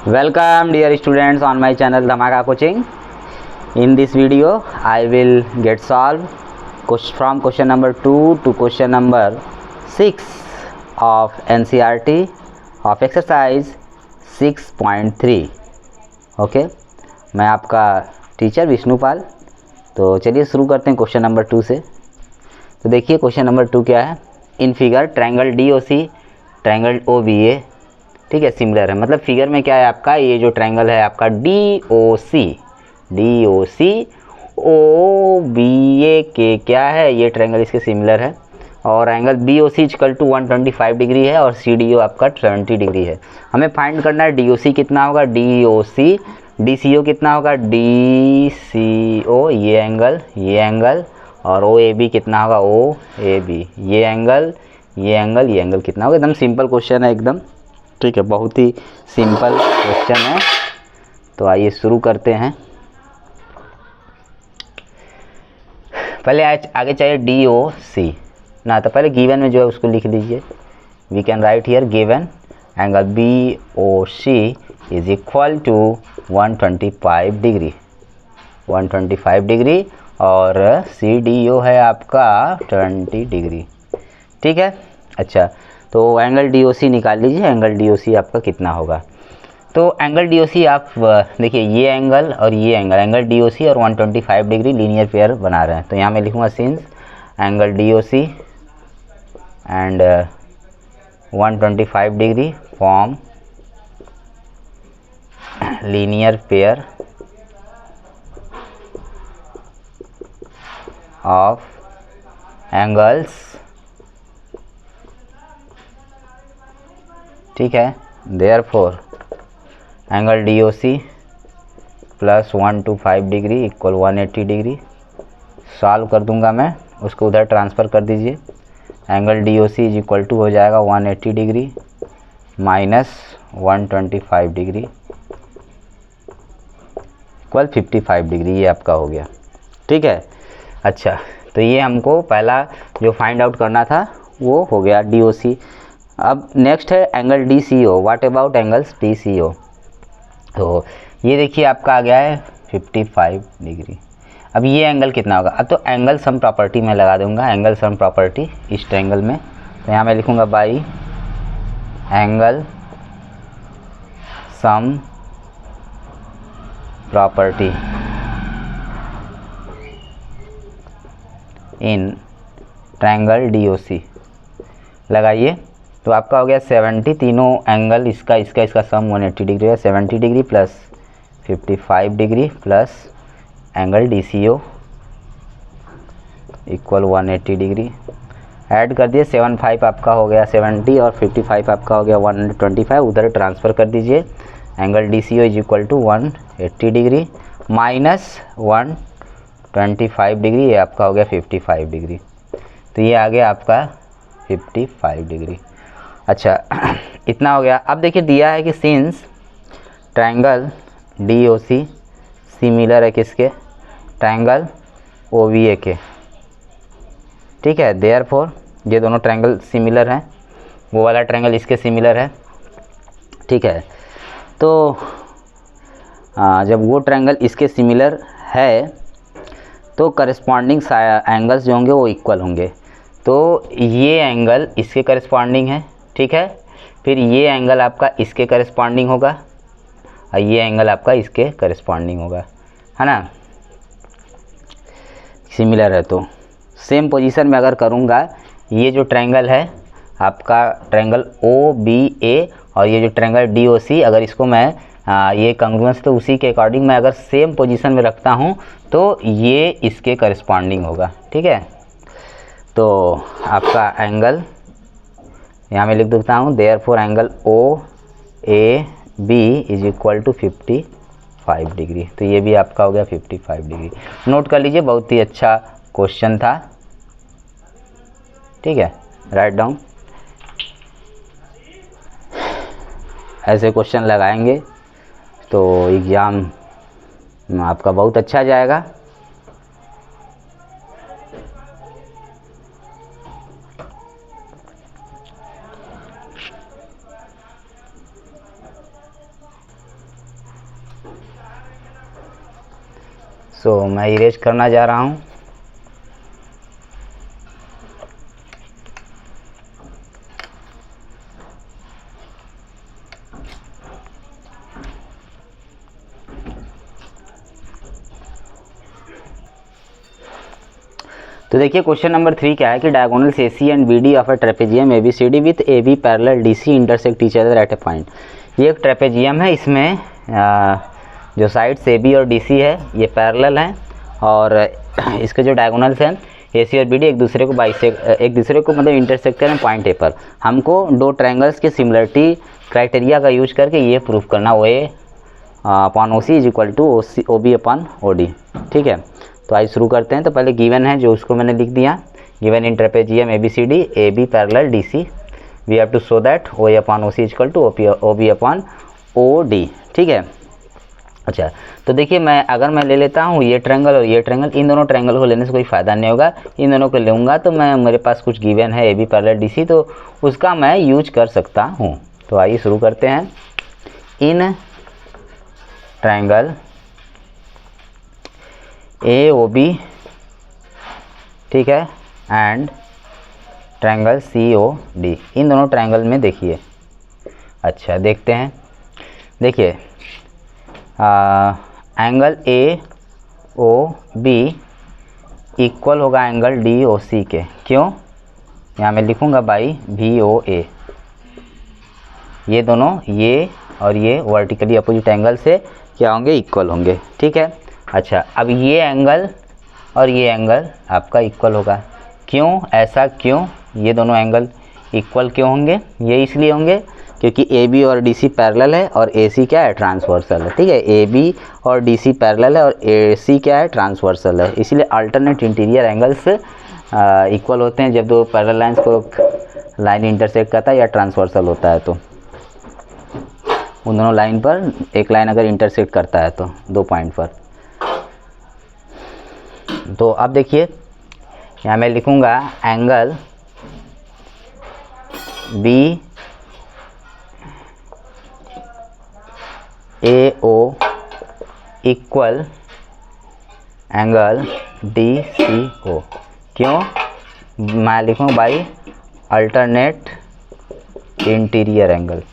Welcome dear students on my channel Dhamaka Coaching. In this video I will get solve from question number 2 to question number 6 of NCERT of exercise 6.3. Okay मैं आपका teacher Vishnupal. तो चलिए शुरू करते हैं question number 2 से। तो देखिए क्वेश्चन नंबर 2 क्या है। In figure triangle DOC triangle OBA, ठीक है, सिमिलर है। मतलब फिगर में क्या है आपका, ये जो ट्रायंगल है आपका DOC OBA के क्या है, ये ट्रायंगल इसके सिमिलर है। और angle BOC equal to 125 degree है और CDO आपका 70 डिग्री है। हमें फाइंड करना है DOC कितना होगा, DCO कितना होगा, DCO ये एंगल और OAB कितना होगा, OAB ये एंगल कितना होगा। एकदम सिंपल क्वेश्चन है एकदम, ठीक है, बहुत ही सिंपल क्वेश्चन है। तो आइए शुरू करते हैं। पहले आगे चाहिए DOC ना, तो पहले गिवन में जो है उसको लिख लीजिए। We can write here given angle BOC is equal to 125 degree और CDO है आपका 20 डिग्री, ठीक है। अच्छा, तो एंगल DOC निकाल लीजिए। एंगल DOC आपका कितना होगा। तो एंगल DOC आप देखिए, ये एंगल और ये एंगल DOC और 125 डिग्री लीनियर पेयर बना रहे हैं। तो यहाँ मैं लिखूँगा since angle DOC and 125 degree form linear pair of angles, ठीक है। Therefore angle DOC plus 125 degree equal 180 degree. Solve कर दूंगा मैं, उसको उधर ट्रांसफ़र कर दीजिए। Angle DOC is equal to हो जाएगा 180 degree minus 125 degree equal 55 degree. ये आपका हो गया, ठीक है। अच्छा, तो ये हमको पहला जो फाइंड आउट करना था वो हो गया DOC। अब नेक्स्ट है angle DCO। What about angles DCO। तो ये देखिए आपका आ गया है 55 डिग्री। अब ये एंगल कितना होगा। अब तो एंगल सम प्रॉपर्टी में लगा दूंगा, एंगल सम प्रॉपर्टी इस ट्रायंगल में। तो यहाँ मैं लिखूंगा by angle sum property in triangle DOC लगाइए। तो आपका हो गया 70, तीनों एंगल इसका सम 180 डिग्री है। 70 degree plus 55 degree plus angle DCO equal 180 degree. Add कर दिए, 75 आपका हो गया 70 और 55 आपका हो गया 125। उधर ट्रांसफ़र कर दीजिए। Angle DCO is equal to 180 degree minus 125 degree, ये आपका हो गया 55 डिग्री। तो ये आ गया आपका 55 डिग्री। अच्छा, इतना हो गया। अब देखिए दिया है कि सिंस ट्रायंगल DOC सिमिलर है किसके, ट्रायंगल OBA के, ठीक है। देयरफॉर ये दोनों ट्रायंगल सिमिलर हैं, वो वाला ट्रायंगल इसके सिमिलर है, ठीक है। तो जब वो ट्रायंगल इसके सिमिलर है तो करस्पॉन्डिंग एंगल्स जो होंगे वो इक्वल होंगे। तो ये एंगल इसके करस्पॉन्डिंग है, ठीक है। फिर ये एंगल आपका इसके करस्पॉन्डिंग होगा और ये एंगल आपका इसके करस्पॉन्डिंग होगा, है ना। सिमिलर है तो सेम पोजीशन में अगर करूँगा, ये जो ट्रायंगल है आपका ट्रायंगल OBA और ये जो ट्रायंगल DOC, अगर इसको मैं ये कंग्रुएंस तो उसी के अकॉर्डिंग मैं अगर सेम पोजीशन में रखता हूँ तो ये इसके करस्पॉन्डिंग होगा, ठीक है। तो आपका एंगल यहाँ मैं लिख देता हूँ, therefore angle OAB is equal to 55 degree. तो ये भी आपका हो गया 55 डिग्री। नोट कर लीजिए, बहुत ही अच्छा क्वेश्चन था, ठीक है। Write down. ऐसे क्वेश्चन लगाएंगे तो एग्ज़ाम आपका बहुत अच्छा जाएगा। सो मैं इरेज करना जा रहा हूँ। तो देखिए क्वेश्चन नंबर 3 क्या है कि diagonals AC and BD of a trapezium ABCD with AB parallel DC intersect each other at A point. ये एक ट्रेपेजियम है, इसमें जो साइड्स AB और DC है ये पैरेलल हैं और इसके जो डायगोनल्स हैं AC और BD एक दूसरे को मतलब इंटरसेक्ट करें पॉइंट A पर। हमको दो ट्रायंगल्स के सिमिलरिटी क्राइटेरिया का यूज करके ये प्रूफ करना OA upon OC is equal to OB upon OD। ठीक है, तो आइए शुरू करते हैं। तो पहले गिवन है जो उसको मैंने लिख दिया, given in trapezium ABCD AB parallel DC we have to show that OA upon OC is equal to OB upon OD। ठीक है, अच्छा तो देखिए अगर मैं ले लेता हूँ ये ट्रायंगल और ये ट्रायंगल, इन दोनों ट्रायंगल को लेने से कोई फ़ायदा नहीं होगा। इन दोनों को लूँगा तो मेरे पास कुछ गिवन है AB पैरेलल DC, तो उसका मैं यूज कर सकता हूँ। तो आइए शुरू करते हैं। इन ट्रायंगल AOB, ठीक है, एंड ट्रायंगल COD, इन दोनों ट्रायंगल में देखिए, अच्छा देखते हैं। देखिए एंगल AOB इक्वल होगा एंगल DOC के। क्यों? यहाँ मैं लिखूँगा बाई VOA। ये दोनों ये और ये वर्टिकली अपोजिट एंगल से क्या होंगे? इक्वल होंगे। ठीक है, अच्छा अब ये एंगल और ये एंगल आपका इक्वल होगा। क्यों ऐसा? क्यों ये दोनों एंगल इक्वल क्यों होंगे? ये इसलिए होंगे क्योंकि AB और DC पैरेलल है और AC क्या है? ट्रांसवर्सल है। ठीक है, AB और DC पैरेलल है और AC क्या है? ट्रांसवर्सल है। इसीलिए अल्टरनेट इंटीरियर एंगल्स इक्वल होते हैं जब दो पैरेलल लाइंस को लाइन इंटरसेक्ट करता है या ट्रांसवर्सल होता है, तो उन दोनों लाइन पर एक लाइन अगर इंटरसेक्ट करता है तो दो पॉइंट पर। तो अब देखिए यहाँ मैं लिखूँगा angle BAO equal angle DCO। क्यों? मैं लिखूँ बाई अल्टरनेट इंटीरियर एंगल्स।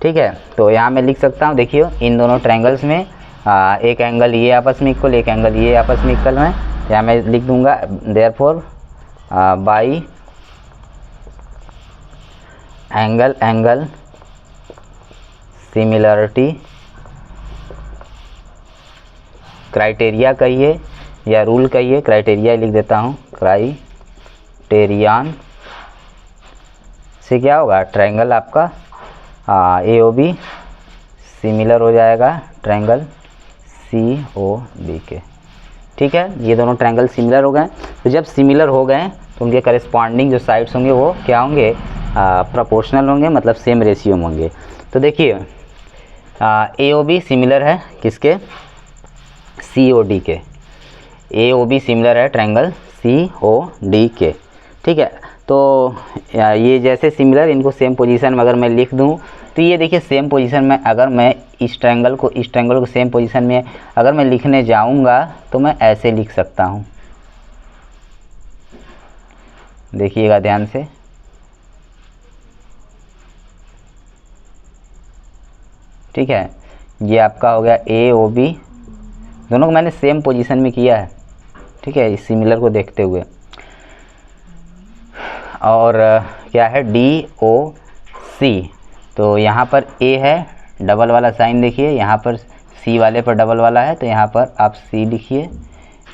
ठीक है, तो यहाँ मैं लिख सकता हूँ, देखिए इन दोनों ट्रायंगल्स में एक एंगल ये आपस में इक्वल, एक एंगल ये आपस में इक्वल है। यहाँ मैं लिख दूंगा therefore by angle similarity criteria कहिए या रूल कहिए, क्राइटेरिया लिख देता हूँ, क्राइटेरियन से क्या होगा? ट्रायंगल आपका AOB सिमिलर हो जाएगा ट्रायंगल COD के। ठीक है, ये दोनों ट्रायंगल सिमिलर हो गए। तो जब सिमिलर हो गए तो उनके करस्पॉन्डिंग जो साइड्स होंगे वो क्या होंगे? प्रोपोर्शनल होंगे, मतलब सेम रेशियो में होंगे। तो देखिए AOB सिमिलर है किसके? COD के। AOB सिमिलर है ट्रायंगल COD के। ठीक है, तो ये जैसे सिमिलर, इनको सेम पोजीशन में अगर मैं लिख दूं तो ये देखिए सेम पोजीशन में अगर मैं इस ट्रायंगल को सेम पोजीशन में अगर मैं लिखने जाऊंगा तो मैं ऐसे लिख सकता हूं। देखिएगा ध्यान से, ठीक है, ये आपका हो गया AOB, दोनों को मैंने सेम पोजीशन में किया है। ठीक है, इस सिमिलर को देखते हुए। और क्या है? DOC, तो यहाँ पर A है, डबल वाला साइन देखिए, यहाँ पर C वाले पर डबल वाला है, तो यहाँ पर आप C लिखिए।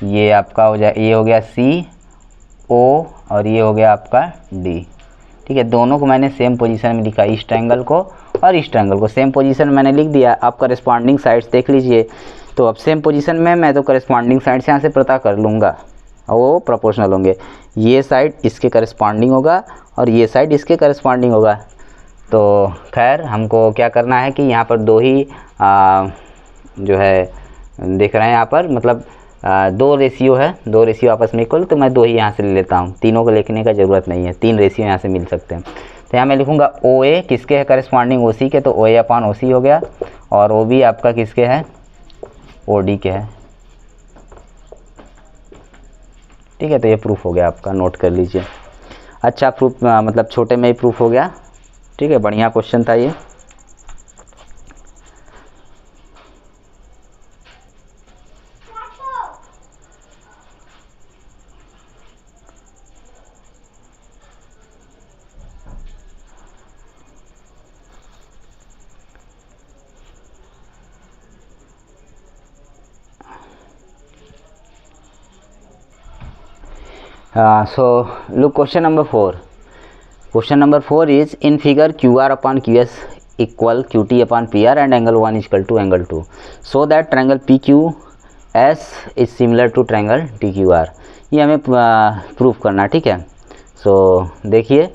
ये आपका हो जाए, ये हो गया CO और ये हो गया आपका D। ठीक है, दोनों को मैंने सेम पोजीशन में लिखा, इस ट्रायंगल को और इस ट्रायंगल को सेम पोजीशन में मैंने लिख दिया। आप करस्पॉन्डिंग साइड्स देख लीजिए, तो अब सेम पोजीशन में मैं तो करस्पॉन्डिंग साइड्स यहाँ से पता कर लूँगा और वो प्रोपोर्शनल होंगे। ये साइड इसके करस्पॉन्डिंग होगा और ये साइड इसके करस्पॉन्डिंग होगा। तो खैर हमको क्या करना है कि यहाँ पर दो ही जो है देख रहे हैं यहाँ पर, मतलब दो रेशियो है, दो रेशियो आपस में इक्वल, तो मैं दो ही यहाँ से ले लेता हूँ, तीनों को लिखने का ज़रूरत नहीं है, तीन रेशियो यहाँ से मिल सकते हैं। तो यहाँ मैं लिखूँगा ओ ए किसके है करस्पॉन्डिंग, ओ सी के, तो ओ ए अपॉन ओ सी हो गया, और ओ बी आपका किसके है, ओ डी के है। ठीक है, तो ये प्रूफ हो गया आपका, नोट कर लीजिए। अच्छा प्रूफ मतलब छोटे में ही प्रूफ हो गया। ठीक है, बढ़िया क्वेश्चन था ये। So look question number 4. Question number 4 is in figure QR upon QS equal QT upon PR and angle 1 is equal to angle 2. So that triangle PQS is similar to triangle TQR. ये हमें proof करना। ठीक है, so देखिए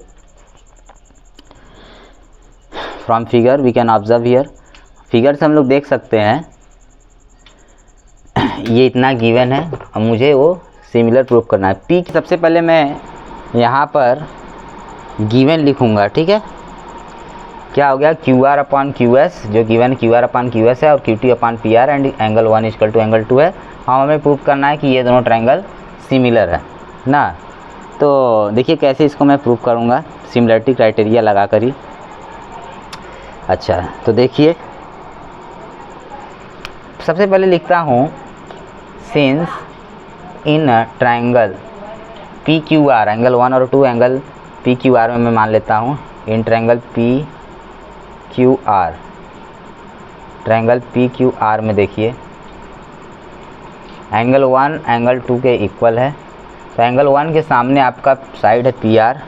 from figure we can observe here, figure से हम लोग देख सकते हैं ये इतना गिवन है, अब मुझे वो सिमिलर प्रूफ करना है। पी सबसे पहले मैं यहाँ पर गिवन लिखूँगा। ठीक है, क्या हो गया, Q R upon Q S, जो given Q R upon Q S है, और Q T upon P R and angle 1 equal to angle 2 है। हमें प्रूफ करना है कि ये दोनों ट्रायंगल सिमिलर है ना। तो देखिए कैसे इसको मैं प्रूफ करूँगा, सिमिलरिटी क्राइटेरिया लगा कर ही। अच्छा तो देखिए सबसे पहले लिखता हूँ since in triangle P Q R, angle 1 और 2 एंगल पी क्यू आर में मैं मान लेता हूँ, इन triangle P Q R, triangle P Q R में देखिए एंगल 1 एंगल 2 के इक्वल है। तो एंगल 1 के सामने आपका साइड है पी आर,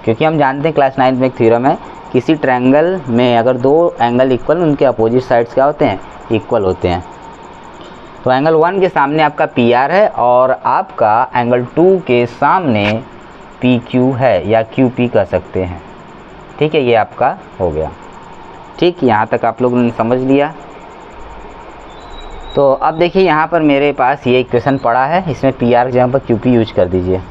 क्योंकि हम जानते हैं क्लास 9 में एक थ्योरम है, किसी ट्रायंगल में अगर दो एंगल इक्वल, उनके अपोजिट साइड्स क्या होते हैं, इक्वल होते हैं। तो एंगल 1 के सामने आपका पी आर है और आपका एंगल 2 के सामने पी क्यू है या क्यू पी कह सकते हैं। ठीक है, ये आपका हो गया। ठीक, यहाँ तक आप लोगों ने समझ लिया। तो अब देखिए यहाँ पर मेरे पास ये इक्वेशन पड़ा है, इसमें पी आर की जगह पर क्यू पी यूज कर दीजिए।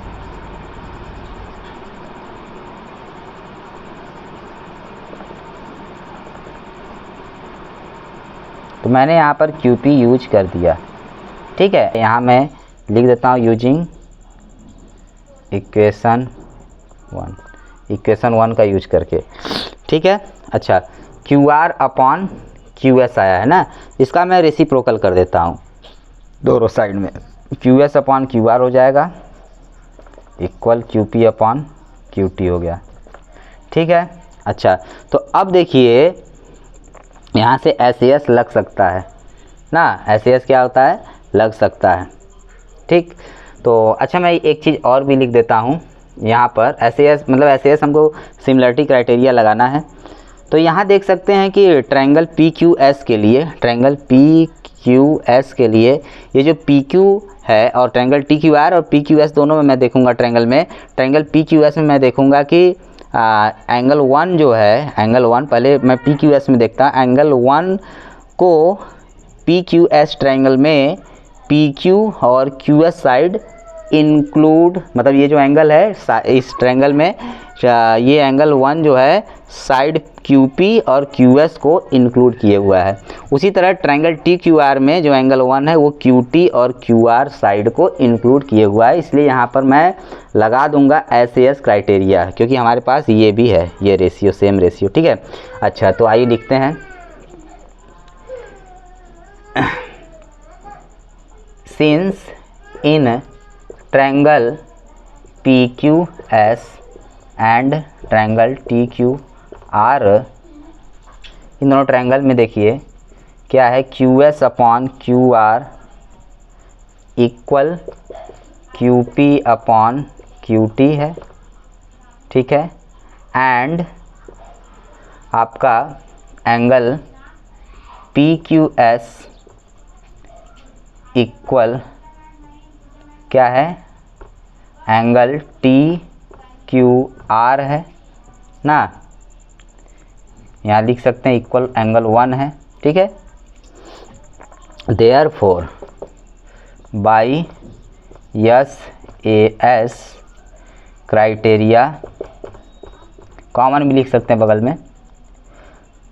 तो मैंने यहाँ पर क्यू पी यूज कर दिया। ठीक है, यहाँ मैं लिख देता हूँ यूजिंग इक्वेशन 1 का यूज करके। ठीक है, अच्छा Q R upon Q S आया है ना, इसका मैं रेसिप्रोकल कर देता हूँ दोनों साइड में, Q S upon Q are हो जाएगा equal Q P upon Q T हो गया। ठीक है, अच्छा तो अब देखिए यहाँ से एस एस लग सकता है ना, एस एस क्या होता है, लग सकता है। ठीक, तो अच्छा मैं एक चीज़ और भी लिख देता हूँ यहाँ पर, एस एस मतलब एस एस हमको सिमिलरिटी क्राइटेरिया लगाना है। तो यहाँ देख सकते हैं कि ट्रायंगल पी क्यू एस के लिए, ट्रायंगल पी क्यू एस के लिए ये जो पी क्यू है और ट्रायंगल टी क्यू आर और पी क्यू एस दोनों में मैं देखूँगा, ट्रायंगल पी क्यू एस में मैं देखूँगा कि एंगल 1 जो है, एंगल 1 पहले मैं पी क्यू एस में देखता, एंगल 1 को पी क्यू एस ट्रायंगल में पी क्यू और क्यू एस साइड इंक्लूड, मतलब ये जो एंगल है इस ट्रायंगल में ये एंगल 1 जो है साइड क्यू पी और क्यू एस को इंक्लूड किए हुआ है। उसी तरह ट्रायंगल टी क्यू आर में जो एंगल 1 है वो क्यू टी और क्यू आर साइड को इंक्लूड किए हुआ है। इसलिए यहाँ पर मैं लगा दूंगा एस एस क्राइटेरिया, क्योंकि हमारे पास ये भी है, ये रेशियो सेम रेशियो। ठीक है, अच्छा तो आइए लिखते हैं since in triangle P Q S and triangle T Q R, इन दोनों ट्रायंगल में देखिए क्या है, Q S upon Q R equal Q P upon Q T है। ठीक है, एंड आपका angle P Q S equal क्या है, एंगल टी क्यू आर है ना, यहाँ लिख सकते हैं इक्वल एंगल 1 है। ठीक है, therefore by S A S criteria common भी लिख सकते हैं बगल में,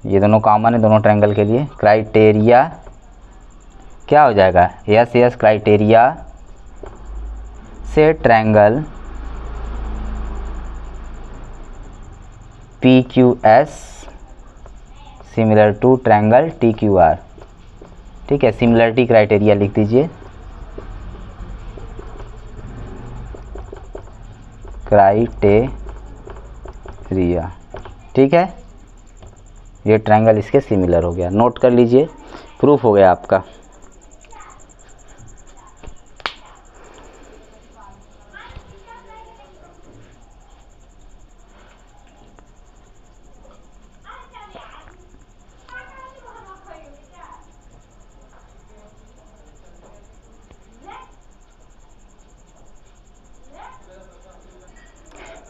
ये दोनों कॉमन है दोनों ट्रायंगल के लिए। क्राइटेरिया क्या हो जाएगा, यस यस, क्राइटेरिया से triangle PQS similar to triangle TQR। ठीक है, सिमिलरिटी क्राइटेरिया लिख दीजिए, क्राइटेरिया। ठीक है, ये ट्रायंगल इसके सिमिलर हो गया, नोट कर लीजिए, प्रूफ हो गया आपका।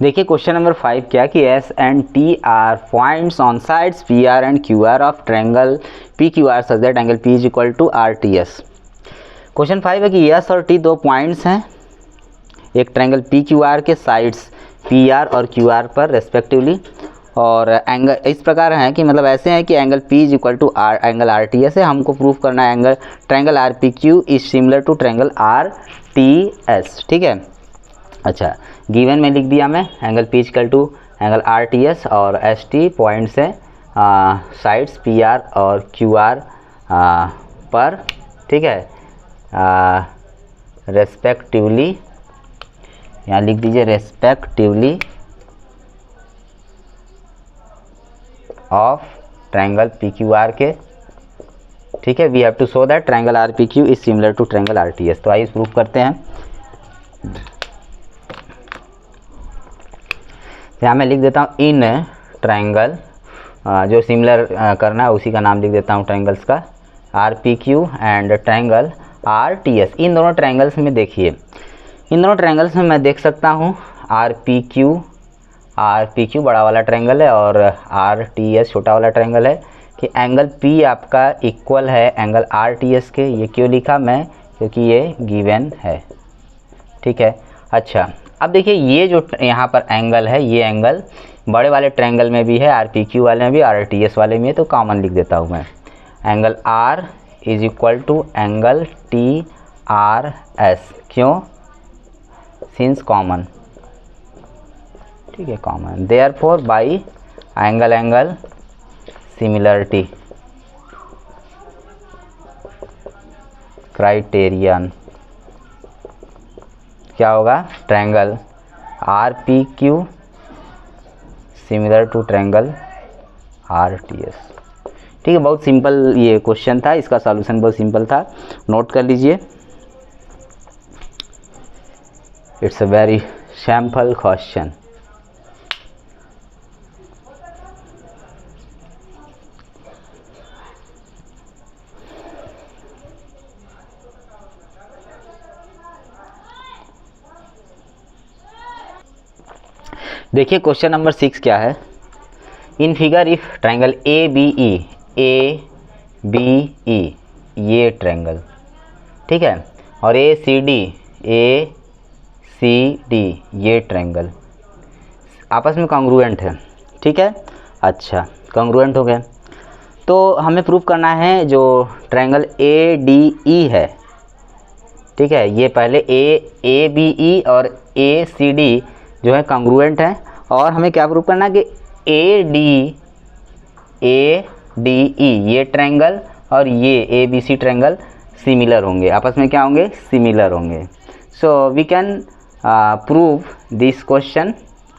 देखिए क्वेश्चन नंबर 5 क्या कि S and T are points on sides PR and QR of triangle PQR such that angle P is equal to RTS। Question 5 है कि S और T दो पॉइंट्स हैं एक ट्रायंगल PQR के साइड्स PR और QR पर रेस्पेक्टिवली, और एंगल इस प्रकार हैं कि मतलब ऐसे हैं कि angle P is equal to angle RTS है। हमको प्रूफ करना है angle triangle RPQ is similar to triangle RTS। ठीक है, अच्छा गिवन में लिख दिया मैं angle P equal to angle RTS और ST पॉइंट्स है साइड्स PR और QR पर। ठीक है, रेस्पेक्टिवली, यहाँ लिख दीजिए रेस्पेक्टिवली ऑफ ट्रायंगल PQR के। ठीक है, we have to show that triangle RPQ is similar to triangle RTS। तो आइए प्रूफ करते हैं। यहाँ मैं लिख देता हूँ इन ट्रायंगल, जो सिमिलर करना है उसी का नाम लिख देता हूँ ट्रायंगल्स का, RPQ एंड ट्रायंगल RTS। इन दोनों ट्रायंगल्स में देखिए, इन दोनों ट्रायंगल्स में मैं देख सकता हूँ RPQ बड़ा वाला ट्रायंगल है और RTS छोटा वाला ट्रायंगल है, कि एंगल P आपका इक्वल है एंगल RTS के। ये क्यों लिखा मैं, क्योंकि ये गिवन है। ठीक है, अच्छा अब देखिए ये जो यहाँ पर एंगल है, ये एंगल बड़े वाले ट्रायंगल में भी है, RPQ वाले में भी, RTS वाले में, तो कॉमन लिख देता हूँ मैं angle R is equal to angle TRS। क्यों, सिंस कॉमन। ठीक है, common, therefore by angle similarity criterion क्या होगा, triangle RPQ similar to triangle RTS। ठीक है, बहुत सिंपल ये क्वेश्चन था, इसका सॉल्यूशन बहुत सिंपल था, नोट कर लीजिए। It's a very simple question. देखिए क्वेश्चन नंबर 6 क्या है, in figure if triangle ABE ये ट्रायंगल, ठीक है, और ACD ये ट्रायंगल आपस में कॉन्ग्रुएंट है। ठीक है, अच्छा कॉन्ग्रुएंट हो गए, तो हमें प्रूफ करना है जो ट्रायंगल ADE है। ठीक है, ये पहले ABE और ACD जो है कॉन्ग्रुएंट है, और हमें क्या प्रूफ करना है कि ADE ये ट्रायंगल और ये ABC ट्रायंगल सिमिलर होंगे, आपस में क्या होंगे, सिमिलर होंगे। So we can prove this question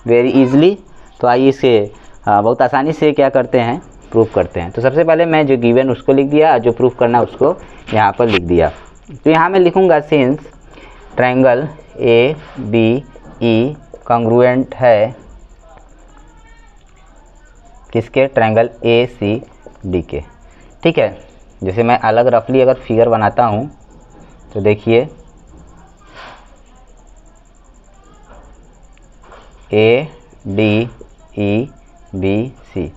very easily. तो आइए इसे बहुत आसानी से क्या करते हैं, प्रूफ करते हैं। तो सबसे पहले मैं जो गिवन उसको लिख दिया, जो प्रूफ करना है उसको यहाँ पर लिख दिया। तो यहाँ मैं लिखूँगा सिंस ट्रायंगल ABE कॉन्ग्रुएंट है किसके, ट्रायंगल ACD के। ठीक है, जैसे मैं अलग रफली अगर फिगर बनाता हूँ तो देखिए ADEBC,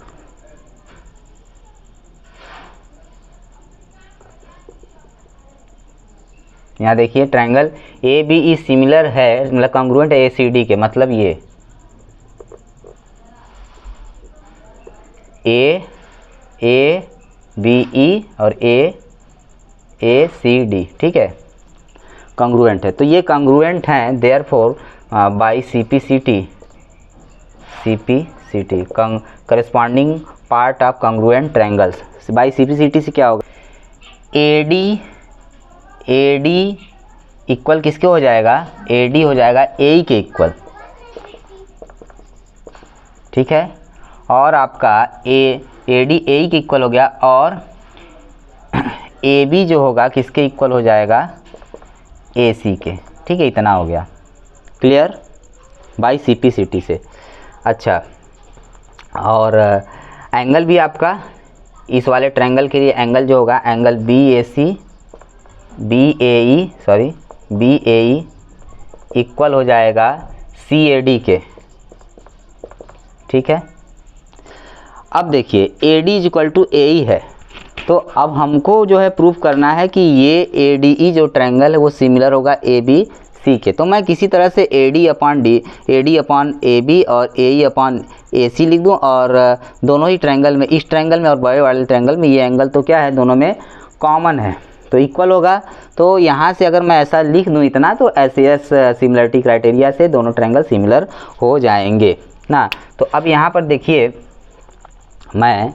यहाँ देखिए ट्रायंगल ABE सिमिलर है, मतलब कॉन्ग्रुएंट है ACD के, मतलब ये ए बी ई और ए सी डी, ठीक है, कॉन्ग्रुएंट है। तो ये कॉन्ग्रुएंट हैं, therefore by CPCT corresponding part of congruent triangles. By CPCT से क्या होगा, AD इक्वल किसके हो जाएगा, AD हो जाएगा AE के इक्वल, ठीक है, और आपका AD AE के इक्वल हो गया, और AB जो होगा किसके इक्वल हो जाएगा, AC के, ठीक है, इतना हो गया, क्लियर, बाय CPCT से। अच्छा, और एंगल भी आपका इस वाले ट्रायंगल के लिए एंगल जो होगा, एंगल BAE इक्वल हो जाएगा CAD के, ठीक है। अब देखिए AD is equal to AE है, तो अब हमको जो है प्रूफ करना है कि ये ADE जो ट्रायंगल है वो सिमिलर होगा ABC के। तो मैं किसी तरह से AD अपॉन AB और AE अपॉन AC लिख दूँ, और दोनों ही ट्रायंगल में, इस ट्रायंगल में और बड़े वाले ट्रायंगल में, ये एंगल तो क्या है, दोनों में कॉमन है, तो इक्वल होगा। तो यहाँ से अगर मैं ऐसा लिख दूँ इतना, तो SAS सिमिलरिटी क्राइटेरिया से दोनों ट्रायंगल सिमिलर हो जाएंगे ना। तो अब यहाँ पर देखिए, मैं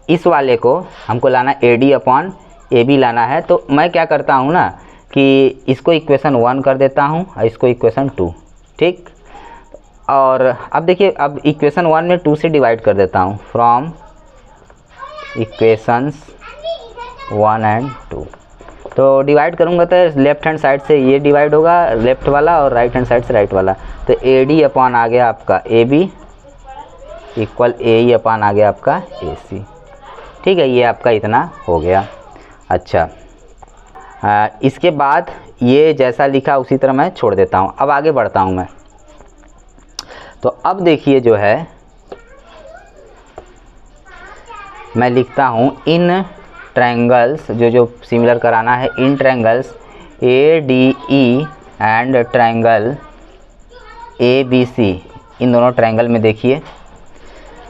इस वाले को हमको लाना AD अपॉन AB लाना है, तो मैं क्या करता हूँ ना कि इसको इक्वेशन 1 कर देता हूँ और इसको इक्वेशन 2, ठीक। और अब देखिए, अब इक्वेशन 1 में 2 से डिवाइड कर देता हूँ, फ्रॉम इक्वेशंस 1 एंड 2। तो डिवाइड करूँगा तो लेफ्ट हैंड साइड से ये डिवाइड होगा, लेफ्ट वाला, और राइट हैंड साइड से राइट वाला। तो AD अपॉन आ गया आपका AB इक्वल AE अपॉन आ गया आपका AC, ठीक है, ये आपका इतना हो गया। अच्छा, इसके बाद ये जैसा लिखा उसी तरह मैं छोड़ देता हूँ। अब आगे बढ़ता हूँ मैं, तो अब देखिए जो है मैं लिखता हूँ इन ट्रायंगल्स, जो सिमिलर कराना है, इन triangles ADE and triangle ABC, इन दोनों ट्रायंगल में देखिए,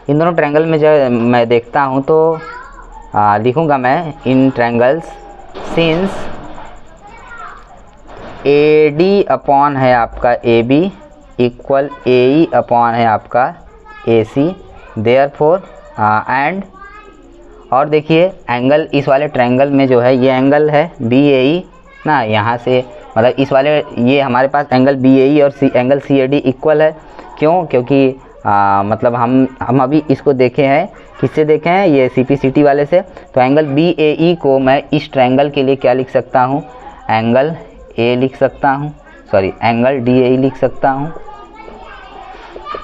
इन दोनों ट्रायंगल में जब मैं देखता हूँ तो लिखूँगा मैं इन ट्रायंगल्स सिंस AD अपॉन है आपका AB इक्वल AE अपॉन है आपका AC, देयरफॉर एंड, और देखिए एंगल इस वाले ट्रायंगल में जो है, ये एंगल है BAE ना, यहाँ से मतलब इस वाले, ये हमारे पास एंगल BAE और एंगल CAD इक्वल है। क्यों? क्योंकि मतलब हम अभी इसको देखे हैं, किससे देखे हैं, ये CPCT वाले से। तो एंगल BAE को मैं इस ट्रायंगल के लिए क्या लिख सकता हूँ, एंगल A लिख सकता हूँ, सॉरी एंगल DAE लिख सकता हूँ,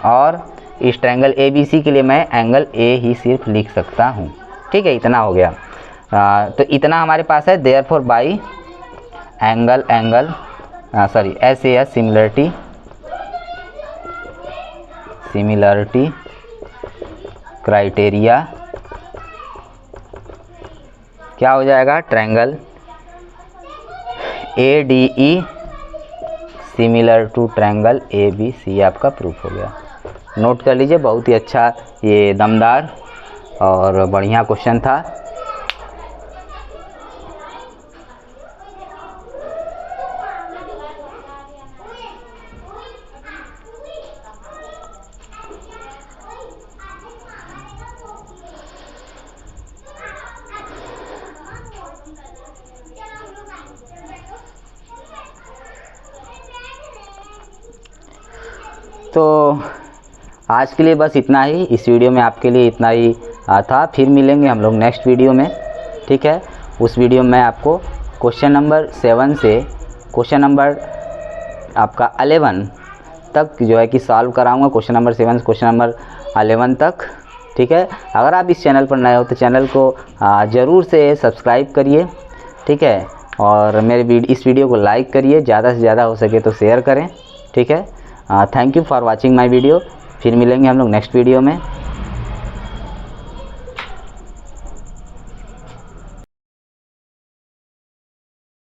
और इस ट्रायंगल ABC के लिए मैं एंगल A ही सिर्फ लिख सकता हूँ, ठीक है, इतना हो गया। तो इतना हमारे पास है, therefore by SAS similarity criteria क्या हो जाएगा, triangle ADE similar to triangle ABC आपका प्रूफ हो गया। नोट कर लीजिए, बहुत ही अच्छा, ये दमदार और बढ़िया क्वेश्चन था। तो आज के लिए बस इतना ही, इस वीडियो में आपके लिए इतना ही था। फिर मिलेंगे हम लोग नेक्स्ट वीडियो में, ठीक है। उस वीडियो में आपको क्वेश्चन नंबर 7 से क्वेश्चन नंबर आपका 11 तक जो है कि सॉल्व कराऊंगा, क्वेश्चन नंबर 7 से क्वेश्चन नंबर 11 तक, ठीक है। अगर आप इस चैनल पर नए हो तो चैनल को ज़रूर से सब्सक्राइब करिए, ठीक है, और मेरे इस वीडियो को लाइक करिए, ज़्यादा से ज़्यादा हो सके तो शेयर करें, ठीक है। Thank you for watching my video. फिर मिलेंगे हम लोग नेक्स्ट वीडियो में।